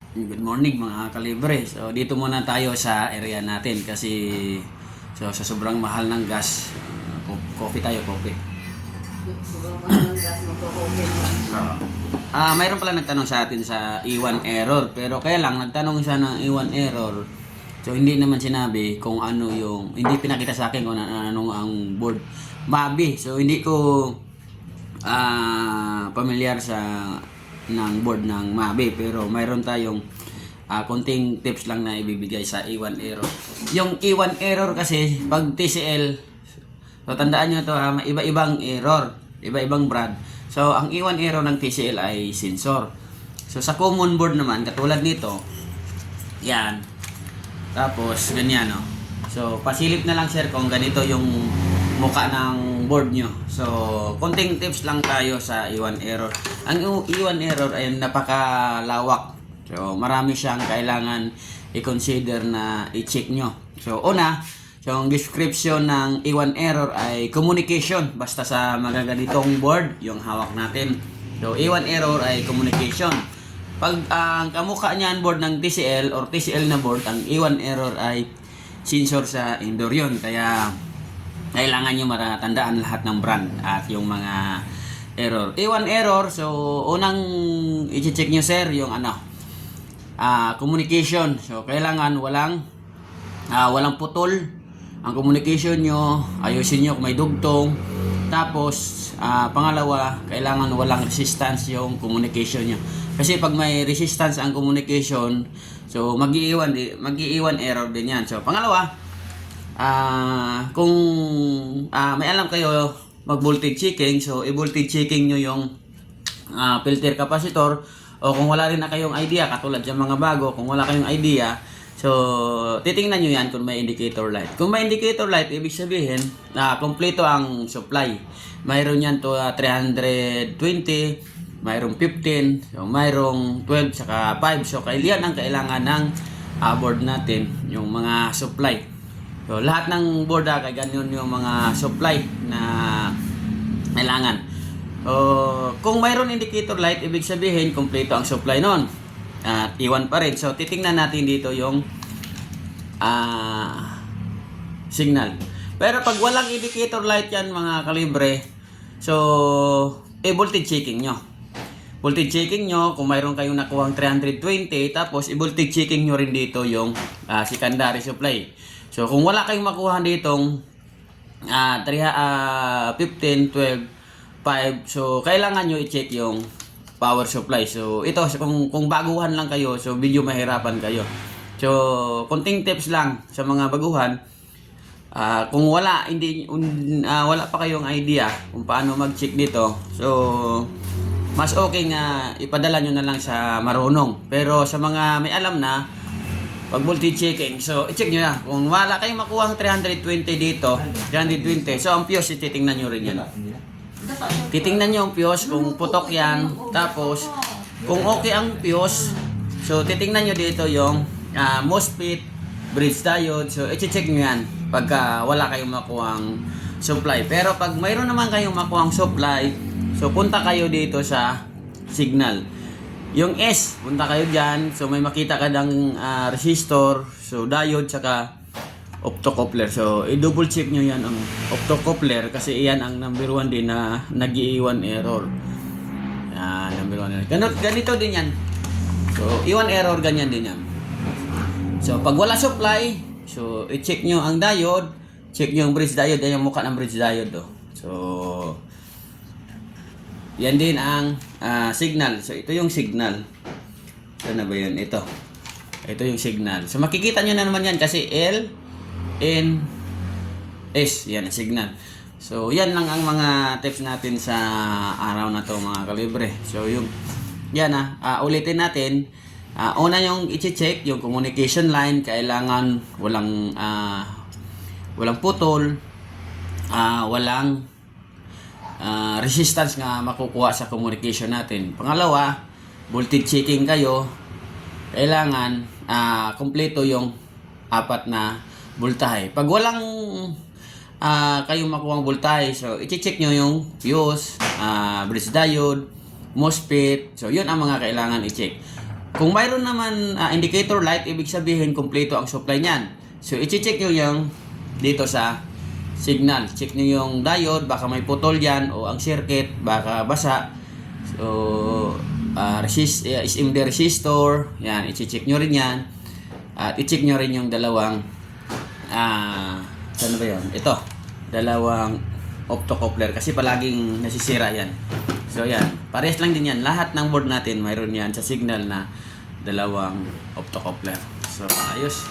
Good morning mga kalibre. So dito muna tayo sa area natin kasi sa sobrang mahal ng gas, coffee tayo, coffee. Sobrang mahal ng gas, magko-open lang. Mayroon pala nagtanong sa atin sa E1 error, pero kaya lang nagtanong siya ng E1 error. So hindi naman sinabi kung ano yung, hindi pinakita sa akin kung anong ang board Mabi. So hindi ko pamilyar sa ng board ng Mabi, pero mayroon tayong konting tips lang na ibibigay sa E1 error. Yung E1 error kasi pag TCL, so tandaan nyo to may iba-ibang error, iba-ibang brand. So ang E1 error ng TCL ay sensor. So sa common board naman katulad nito, yan. Tapos ganyan, no. So pasilip na lang sir kung ganito yung mukha ng board nyo. So konting tips lang tayo sa E1 error. Ang E1 error ay napakalawak. So marami siyang kailangan i-consider na i-check nyo. So una, so ang description ng E1 error ay communication. Basta sa magaganitong board, yung hawak natin. So E1 error ay communication. Pag ang kamukha niyan board ng TCL or TCL na board, ang E1 error ay sensor sa indoor yun. Kaya kailangan nyo maratandaan lahat ng brand at yung mga error. E1 error, so unang i-check nyo sir yung communication. So kailangan walang putol ang communication nyo, ayusin nyo kung may dugtong. Tapos pangalawa, kailangan walang resistance yung communication nyo. Kasi pag may resistance ang communication, so mag-iiwan error din yan. So pangalawa, kung may alam kayo mag-voltage checking, so i-voltage checking nyo yung filter capacitor. O kung wala rin na kayong idea, katulad yung mga bago, kung wala kayong idea, so titingnan nyo yan kung may indicator light. Kung may indicator light, ibig sabihin kompleto ang supply. Mayroon yan to 320, mayroong 15, so mayroong 12 saka 5. So kailan ang kailangan ng board natin, yung mga supply. So lahat ng board kay ganyan yung mga supply na kailangan. Kung mayroon indicator light, ibig sabihin kompleto ang supply nun. At iwan pa rin. So titingnan natin dito yung signal. Pero pag walang indicator light yan mga kalibre, so voltage checking nyo. Voltage checking nyo, kung mayroon kayong nakuhang 320, tapos i-voltage checking nyo rin dito yung secondary supply. So kung wala kayong makuha ditong 15, 12, 5, so kailangan nyo i-check yung power supply. So ito, kung baguhan lang kayo, so medyo mahirapan kayo. So konting tips lang sa mga baguhan. Kung wala pa kayong idea kung paano mag-check dito, so mas okay nga ipadala nyo na lang sa marunong. Pero sa mga may alam na pag voltage checking, so i-check nyo na. Kung wala kayong makuha ang 320 dito, 320, so ang fuse titingnan nyo rin yan. Titingnan nyo ang fuse kung putok yan. Tapos kung okay ang fuse, so titingnan nyo dito yung MOSFET, bridge diode. So i-check nyo yan pagka wala kayong makuha ang supply. Pero pag mayroon naman kayong makuha ang supply, so punta kayo dito sa signal. Yung S, punta kayo dyan. So may makita ka ng resistor, so diode, saka optocoupler. So i-double check nyo yan ang optocoupler kasi iyan ang number 1 din na nag-iwan error. Number 1 error. Ganito din yan. So iwan error, ganyan din yan. So pag wala supply, so i-check nyo ang diode, check nyo ang bridge diode. Yan yung mukha ng bridge diode. So yan din ang signal. So ito yung signal. Ano ba yun? Ito yung signal. So makikita nyo na naman yan kasi L, N, S. Yan ang signal. So yan lang ang mga tips natin sa araw na to mga kalibre. So yung yan ulitin natin. Una yung i-check yung communication line. Kailangan walang putol, walang resistance nga makukuha sa communication natin. Pangalawa, voltage checking kayo. Kailangan kompleto yung 4 na voltahe. Pag walang kayong makuha ang voltahe, so i-check nyo yung fuse, bridge diode, MOSFET. So yun ang mga kailangan i-check. Kung mayroon naman indicator light, ibig sabihin kumpleto ang supply niyan. So i-check nyo yung dito sa signal. Check nyo yung diode, baka may putol yan, o ang circuit, baka basa. So SMD resistor, yan, i-check nyo rin yan. At i-check nyo rin yung dalawang saan ba yun? Ito, dalawang optocoupler kasi palaging nasisira yan. So yan, parehas lang din yan. Lahat ng board natin mayroon yan sa signal na dalawang optocoupler. So ayos.